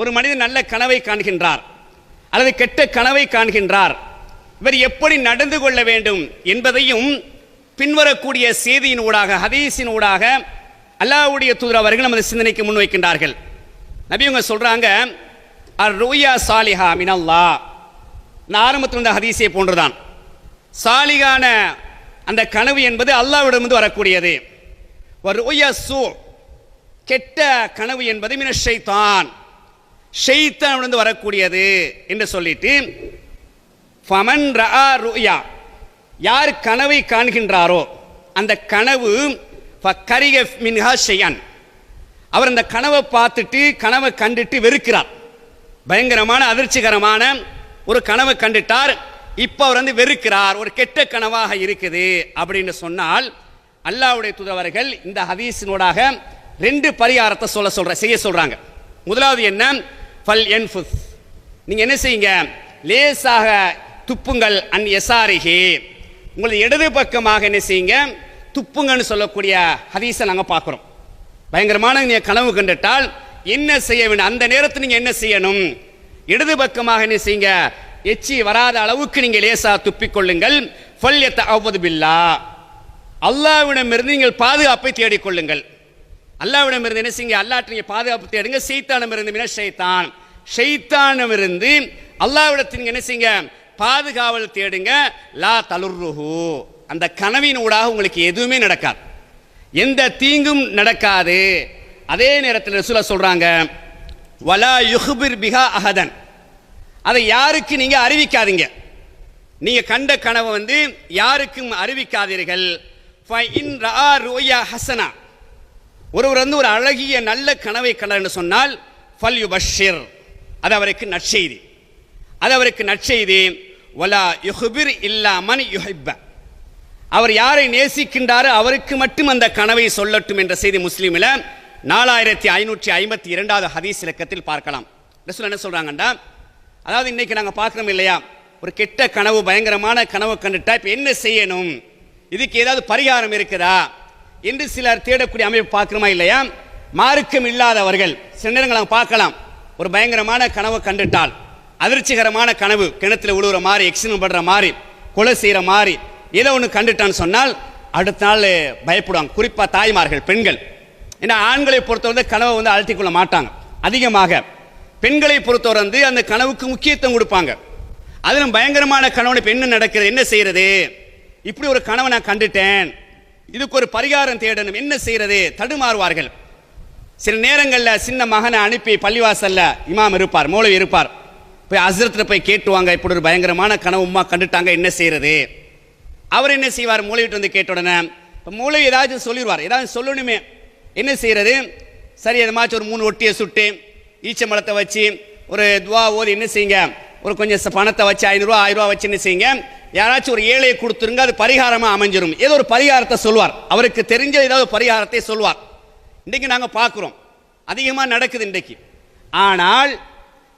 ஒரு மனிதன் நல்ல கனவை காண்கின்றார் அல்லது கெட்ட கனவை காண்கின்றார், இவர் எப்படி நடந்து கொள்ள வேண்டும் என்பதையும் பின்வரக்கூடிய செய்தியினூடாக ஹதீஸினூடாக அல்லாஹ்வுடைய தூதர் அவர்கள் நமது சிந்தனைக்கு முன்வைக்கின்றார்கள். நபி அவங்க சொல்றாங்க, அர்-ருயா சாலிஹா மினல்லாஹ். நான் ஆரம்பத்தில் இந்த ஹதீஸை போன்றுதான். சாலிகான அந்த கனவு என்பது அல்லாஹ்விடமிருந்து வரக்கூடியது. வ-ருயா சூ, கெட்ட கனவு என்பது மின ஷைத்தான், ஷைத்தானிடமிருந்து வரக்கூடியது என்று சொல்லிட்டு, ஃபமன் ரஆ ருயா, யார் கனவை காண்கின்றாரோ அந்த கனவு ஃபகரிக மின்ஹா ஷைஅன், அவர் அந்த கனவை பார்த்துட்டு கனவை கண்டுட்டு வெறுக்கிறார். பயங்கரமான அதிர்ச்சிகரமான ஒரு கனவை கண்டுட்டார், இப்போ அவர் வந்து வெறுக்கிறார், ஒரு கெட்ட கனவாக இருக்குது அப்படின்னு சொன்னால் அல்லாஹ்வுடைய தூதர் இந்த ஹதீஸினூடாக ரெண்டு பரிகாரத்தை செய்ய சொல்றாங்க. முதலாவது என்ன? ஃபல் யன்ஃபுஸ், நீங்க என்ன செய்யுங்க, லேசாக துப்புங்கள். அன் யசாரிஹி, உங்களது இடது பக்கமாக என்ன செய்யுங்க, துப்புங்கன்னு சொல்லக்கூடிய ஹதீஸை நாங்கள் பார்க்குறோம். பயங்கரமான நீங்கள் கனவு கண்டுட்டால் என்ன செய்ய வேண்டும்? அந்த நேரத்தில் நீங்கள் என்ன செய்யணும்? இடது பக்கமாக என்ன செய்யுங்க, எச்சி வராத அளவுக்கு நீங்கள் லேசாக துப்பிக்கொள்ளுங்கள். ஃபல்யத்தஅவ்வது பில்லாஹ், அல்லாஹ்விடமிருந்து நீங்கள் பாதுகாப்பை தேடிக்கொள்ளுங்கள். அல்லாஹ்விடமிருந்து என்ன செய்யுங்க, அல்லாஹ்ட்ட நீங்கள் பாதுகாப்பு தேடுங்க. ஷைத்தானிடமிருந்து மின ஷைத்தான், ஷைத்தானிடமிருந்து அல்லாஹ்விடத்தில் நீங்கள் என்ன செய்யுங்க, பாதுகாவல் தேடுங்க. லா தலுர்ருஹு, அந்த கனவின் ஊடாக உங்களுக்கு எதுவுமே நடக்காது, எந்த தீங்கும் நடக்காது. அதே நேரத்தில் ரசூலுல்லாஹ் சொல்றாங்க, வலா யுஹ்பிர் பிஹா அஹதன், அதை யாருக்கு நீங்க அறிவிக்காதீங்க. நீங்க கண்ட கனவை வந்து யாருக்கும் அறிவிக்காதீர்கள். ஃபஇன் ரஆ ருயா ஹஸனா, ஒருவர் வந்து ஒரு அழகிய நல்ல கனவை கண்டார் சொன்னால் ஃபல் யுபஷிர், அது அவருக்கு நற்செய்தி, அது அவருக்கு நற்செய்தி. வலா யுஹ்பிர் இல்லா மன் யுஹிப்ப, அவர் யாரை நேசிக்கின்றாரோ அவருக்கு மட்டும் அந்த கனவை சொல்லட்டும் என்ற செய்தி முஸ்லீமில் 4552வது ஹதீஸ் இலக்கத்தில் பார்க்கலாம். ரசூல் என்ன சொல்றாங்கண்டா, அதாவது இன்னைக்கு நாங்கள் பார்க்குறோம் இல்லையா, ஒரு கெட்ட கனவு பயங்கரமான கனவு கண்டுட்டா இப்போ என்ன செய்யணும், இதுக்கு ஏதாவது பரிகாரம் இருக்குதா என்று சிலர் தேடக்கூடிய அமைப்பு பார்க்குறோமா இல்லையா? மார்க்கம் இல்லாதவர்கள் சில நேரங்கள் நாங்கள் பார்க்கலாம், ஒரு பயங்கரமான கனவு கண்டுட்டால், அதிர்ச்சிகரமான கனவு, கிணத்துல விழுகிற மாதிரி, எக்ஸிடென்ட் படுற மாதிரி, கொலை செய்கிற மாதிரி ஏதோ ஒன்று கண்டுட்டான்னு சொன்னால் அடுத்த நாள் பயப்படுவாங்க. குறிப்பாக தாய்மார்கள், பெண்கள். ஏன்னா ஆண்களை பொறுத்தவரை கனவை வந்து அழுத்திக் கொள்ள மாட்டாங்க அதிகமாக. பெண்களை பொறுத்தவரை வந்து அந்த கனவுக்கு முக்கியத்துவம் கொடுப்பாங்க. அதிலும் பயங்கரமான கனவு இப்போ என்ன நடக்கிறது, என்ன செய்யறது, இப்படி ஒரு கனவை நான் கண்டுட்டேன், இதுக்கு ஒரு பரிகாரம் தேடணும், என்ன செய்யறது, தடுமாறுவார்கள். சில நேரங்களில் சின்ன மகனை அனுப்பி பள்ளிவாசல்ல இமாம் இருப்பார், மௌலவி இருப்பார், போய் ஹஸ்ரத்தில் போய் கேட்டுவாங்க, இப்படி ஒரு பயங்கரமான கனவு உம்மா கண்டுட்டாங்க, என்ன செய்யறது. அவர் என்ன செய்வார், மூளைவிட்டு வந்து கேட்ட உடனே இப்போ மூளை ஏதாச்சும் சொல்லிடுவார், ஏதாவது சொல்லணுமே, என்ன செய்யறது. சரி, எதமாச்சும் ஒரு 3 ஒட்டியை சுட்டு ஈச்ச மலத்தை வச்சு ஒரு துவா ஓதி என்ன செய்யுங்க, ஒரு கொஞ்சம் பணத்தை வச்சு 500 ரூபா 1000 ரூபா வச்சு என்ன செய்யுங்க, யாராச்சும் ஒரு ஏழையை கொடுத்துருங்க, அது பரிகாரமாக அமைஞ்சிரும். ஏதோ ஒரு பரிகாரத்தை சொல்வார், அவருக்கு தெரிஞ்ச ஏதாவது பரிகாரத்தை சொல்வார். இன்றைக்கு நாங்கள் பார்க்குறோம் அதிகமாக நடக்குது இன்றைக்கு. ஆனால்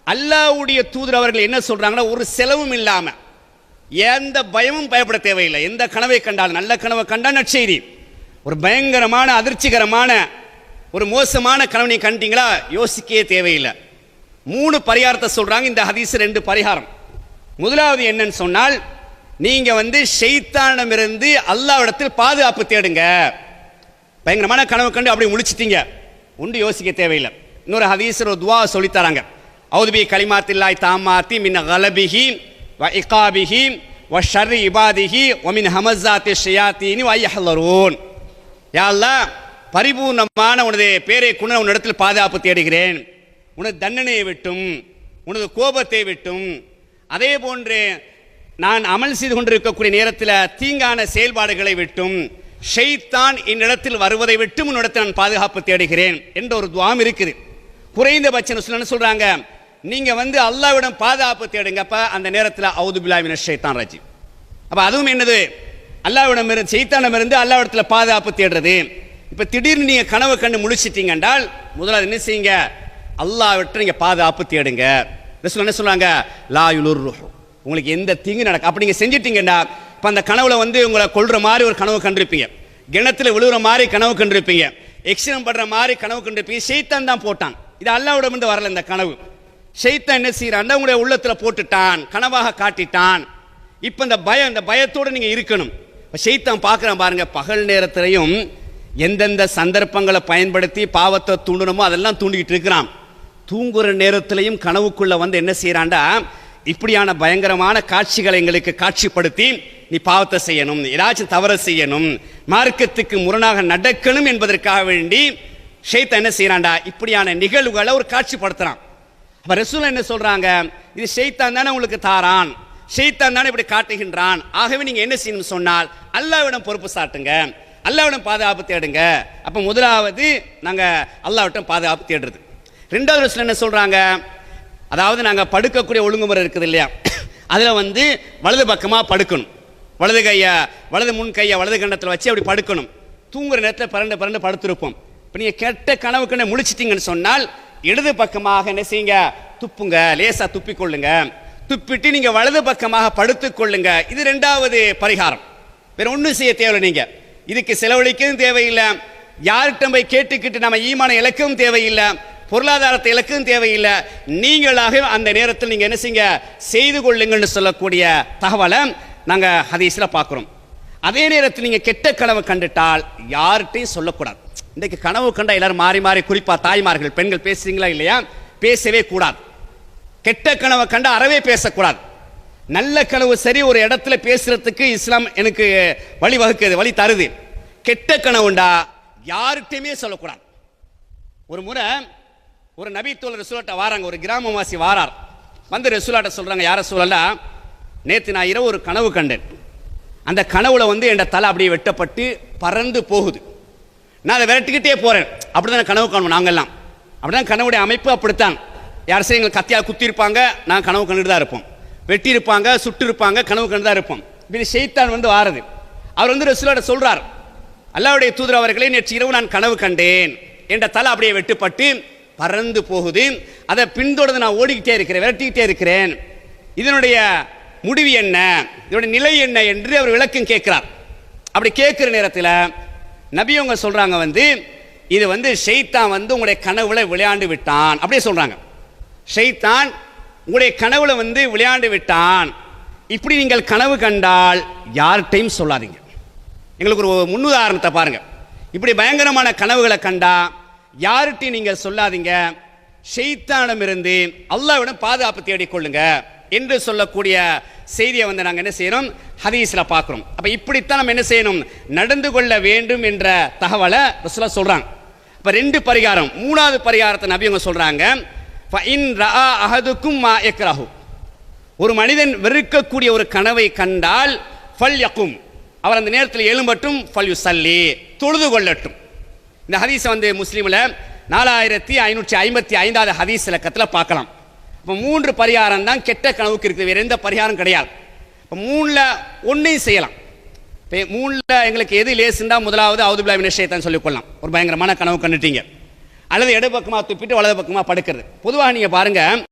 அல்லாஹ்வுடைய தூதர் அவர்கள் என்ன சொல்றாங்கன்னா, ஒரு செலவும் இல்லாமல், எந்த பயமும் பயப்பட தேவையில்லை. எந்த கனவை கண்டால், நல்ல கனவை கண்டால் நற்செய்தி, ஒரு பயங்கரமான அதிர்ச்சிகரமான ஒரு மோசமான கனவை நீங்க கண்டீங்களா, யோசிக்கவே தேவையில்லை. 3 பரிகாரத்தை சொல்றாங்க இந்த ஹதீஸ். 2 பரிகாரம். முதலாவது என்னன்னு சொன்னால், நீங்க வந்து ஷைத்தானிடமிருந்து அல்லாஹ்விடத்தில் பாதுகாப்பு தேடுங்க. பயங்கரமான கனவு கண்டு அப்படி முழிச்சிட்டீங்க, ஒன்று யோசிக்க தேவையில்லை. இன்னொரு ஹதீஸ் ஒரு துவா சொல்லித்தராங்க, அவுது பி கலிமாத்தில்லாஹி தாம்மாத்தி மின் கலபிஹி வ இகாபிஹி வ ஷர்ரி இபாதிஹி வ மின் ஹமஸாத்தி ஷயாத்தீனி வ யஹ்லரூன். யா அல்லாஹ், பரிபூர்ணமான உனது பேரை கொண்டு உன்னிடத்தில் பாதுகாப்பு தேடுகிறேன், உனது தண்டனையை விட்டும் உனது கோபத்தை விட்டும், அதே போன்று நான் அமல் செய்து கொண்டிருக்கக்கூடிய நேரத்தில் தீங்கான செயல்பாடுகளை விட்டும், ஷைத்தான் என்னிடத்தில் வருவதை விட்டும் உன்னிடத்தில் நான் பாதுகாப்பு தேடுகிறேன் என்ற ஒரு துவாம் இருக்குது. குறைந்தபட்சம் சொல்றாங்க, நீங்க வந்து அல்லாஹ்விடம் பாதுகாப்பு தேடுங்க. அப்ப அந்த நேரத்தில் அவுது பில்லாஹி மினஷ் ஷைத்தானிர் ரஜீம். அப்ப அதுவும் என்னது, அல்லாஹ்விடம் இருந்து ஷைத்தானிடமிருந்து அல்லாஹ்விடத்தில் பாதுகாப்பு தேடுறது. இப்ப திடீர்னு நீங்க கனவு கண்டு முழிச்சிட்டீங்க என்றால் முதல்ல என்ன செய்யுங்க, அல்லாஹ்விட்ட நீங்க பாதுகாப்பு தேடுங்க. ரசூல் என்ன சொல்றாங்க, லா யுலுர்ருஹு, உங்களுக்கு எந்த தீங்கு நடக்க. அப்படி நீங்க செஞ்சிட்டீங்கன்னா இப்ப அந்த கனவுல வந்து உங்களை கொல்ற மாதிரி ஒரு கனவு கண்டிருப்பீங்க, கிணத்துல விழுகிற மாதிரி கனவு கண்டிருப்பீங்க, எக்ஸிடென்ட் பண்ற மாதிரி கனவு கண்டிருப்பீங்க. ஷைத்தான் தான் போட்டான். இது அல்லாஹ்விடமிருந்து வரல. இந்த கனவு ஷைத்தான் என்ன செய்யறான், உங்களுடைய உள்ளத்துல போட்டுட்டான், கனவாக காட்டிட்டான். இப்ப இந்த பயத்தோடு நீங்க இருக்கணும். ஷைத்தான் பார்க்கறான் பாருங்க, பகல் நேரத்திலையும் எந்தெந்த சந்தர்ப்பங்களை பயன்படுத்தி பாவத்தை தூண்டணுமோ அதெல்லாம் தூண்டிக்கிட்டு இருக்கிறான். தூங்குற நேரத்திலையும் கனவுக்குள்ள வந்து என்ன செய்யறான்டா, இப்படியான பயங்கரமான காட்சிகளை எங்களுக்கு காட்சிப்படுத்தி நீ பாவத்தை செய்யணும், ஏதாச்சும் தவறு செய்யணும், மார்க்கத்துக்கு முரணாக நடக்கணும் என்பதற்காக வேண்டி ஷைத்தான் என்ன செய்யறான்டா, இப்படியான நிகழ்வுகளை ஒரு காட்சிப்படுத்துறான். அப்ப ரசூல் என்ன சொல்றாங்க, இது ஷைத்தான் தானே உங்களுக்கு தாரான், ஷைத்தான் தானே இப்படி காட்டுகின்றான். ஆகவே நீங்க என்ன செய்யணும் சொன்னால் அல்லாஹ்விடம் பொறுப்பு சாட்டுங்க, அல்லாஹ்விடம் பாதுகாப்பு தேடுங்க. அப்ப முதலாவது நாங்க அல்லாஹ்விடம் பாதுகாப்பு தேடுறது. ரெண்டாவது ரசூல் என்ன சொல்றாங்க, அதாவது நாங்க படுக்கக்கூடிய ஒழுங்குமுறை இருக்குது இல்லையா, அதுல வந்து வலது பக்கமா படுக்கணும், வலது முன் கையை வலது கண்டத்தில் வச்சு அப்படி படுக்கணும். தூங்குற நேரத்தில் பரண்டு படுத்திருப்போம். இப்போ நீங்கள் கெட்ட கனவுக்கு முழிச்சிட்டீங்கன்னு சொன்னால் இடது பக்கமாக என்ன செய்யுங்க, துப்புங்க, லேசா துப்பிக்கொள்ளுங்க. துப்பிட்டு நீங்க வலது பக்கமாக படுத்துக் கொள்ளுங்க. இது ரெண்டாவது பரிகாரம். வேற ஒன்றும் செய்ய தேவையில்லை. நீங்க இதுக்கு செலவழிக்கவும் தேவையில்லை, யார்கிட்ட போய் கேட்டுக்கிட்டு நம்ம ஈமான இலக்கவும் தேவையில்லை, பொருளாதாரத்தை இலக்கும் தேவையில்லை. நீங்களாக அந்த நேரத்தில் நீங்க என்ன செய்யுங்க, செய்து கொள்ளுங்கன்னு சொல்லக்கூடிய தகவலை நாங்க ஹதீஸ்ல பார்க்கிறோம். அதே நேரத்தில் நீங்க கெட்ட கனவு கண்டுட்டால் யார்கிட்டையும் சொல்லக்கூடாது. இன்றைக்கு கனவு கண்டா எல்லாரும் மாறி மாறி, குறிப்பா தாய்மார்கள் பெண்கள் பேசுறீங்களா இல்லையா, பேசவே கூடாது. கெட்ட கனவை கண்டா அறவே பேசக்கூடாது. நல்ல கனவு சரி, ஒரு இடத்துல பேசுறதுக்கு இஸ்லாம் எனக்கு வழி வகுக்குது, வழி தருது. கெட்ட கனவுண்டா யார்கிட்டையுமே சொல்லக்கூடாது. ஒரு முறை ஒரு நபி தோழர் ரசூலாட்ட வாராங்க, ஒரு கிராமவாசி வாரார். வந்து ரசூலாட்ட சொல்றாங்க, யார சொல்லலாம், நேற்று நான் இரவு ஒரு கனவு கண்டேன். அந்த கனவுல வந்து என் தலை அப்படியே வெட்டப்பட்டு பறந்து போகுது. நான் அதை விரட்டிக்கிட்டே போறேன். அப்படிதான் கனவு காணுவோம் நாங்கெல்லாம். அப்படிதான் கனவுடைய அமைப்பு அப்படித்தான். யார் செய்ய எங்களுக்கு கத்தியால் குத்தி இருப்பாங்க, நான் கனவு கண்டுட்டு தான் இருப்போம். வெட்டி இருப்பாங்க, சுட்டு இருப்பாங்க, கனவு கண்டு தான் இருப்போம். இது ஷைத்தான் வந்து வாரது. அவர் வந்து ரசூலாட்ட சொல்றார், அல்லாஹ்வுடைய தூதர் அவர்களே, நேற்று இரவு நான் கனவு கண்டேன், என்ற தலை அப்படியே வெட்டுப்பட்டு பறந்து போகுது. அதை பின்தொடர்ந்து நான் ஓடிக்கிட்டே இருக்கிறேன், விரட்டிக்கிட்டே இருக்கிறேன். இதனுடைய முடிவு என்ன, இதனுடைய நிலை என்ன என்று அவர் விளக்கம் கேட்கிறார். அப்படி கேட்கிற நேரத்தில் நபி அவங்க சொல்றாங்க, வந்து இது வந்து ஷைத்தான் வந்து உங்களுடைய கனவுல விளையாண்டு விட்டான். அப்படியே சொல்றாங்க, ஷைத்தான் உங்களுடைய கனவுல வந்து விளையாண்டு விட்டான். இப்படி நீங்கள் கனவு கண்டால் யார்கிட்டையும் சொல்லாதீங்க. எங்களுக்கு ஒரு முன்னுதாரணத்தை பாருங்க. இப்படி பயங்கரமான கனவுகளை கண்டா யார்கிட்டையும் நீங்கள் சொல்லாதீங்க. ஷைத்தானிடமிருந்து அல்லாஹ்விடம் பாதுகாப்பு தேடிக்கொள்ளுங்க என்று சொல்லக்கூடிய செய்தியை வந்து நாங்கள் என்ன செய்யறோம், ஹதீஸ்ல பார்க்கிறோம். அப்ப இப்படித்தான் நம்ம என்ன செய்யணும், நடந்து கொள்ள வேண்டும் என்ற தகவலை ரசூலுல்லாஹ் சொல்றாங்க. இப்ப ரெண்டு பரிகாரம். மூணாவது பரிகாரத்தை நபி அவங்க சொல்றாங்க, ஃபஇன் ரஆ அஹதுக்கும் மா யக்ரஹு, ஒரு மனிதன் வெறுக்கக்கூடிய ஒரு கனவை கண்டால் ஃபல்யகும், அவர் அந்த நேரத்தில் எழும்பட்டும், ஃபல்யுஸல்லி, தொழுது கொள்ளட்டும். இந்த ஹதீஸை வந்து முஸ்லீம்ல 4555வது ஹதீஸ் இலக்கத்தில் பார்க்கலாம். இப்போ 3 பரிகாரம் தான் கெட்ட கனவுக்கு இருக்குது, வேற எந்த பரிகாரம் கிடையாது. இப்போ 3ல் ஒன்றையும் செய்யலாம். இப்போ 3ல் எங்களுக்கு எது லேசுண்டா, முதலாவது அவுது பில்லாஹி மினஷ் ஷைத்தான்னு சொல்லிக்கொள்ளலாம். ஒரு பயங்கரமான கனவு கண்டுட்டீங்க, அல்லது இடது பக்கமாக துப்பிட்டு வலது பக்கமாக படுக்கிறது. பொதுவாக நீங்கள் பாருங்க,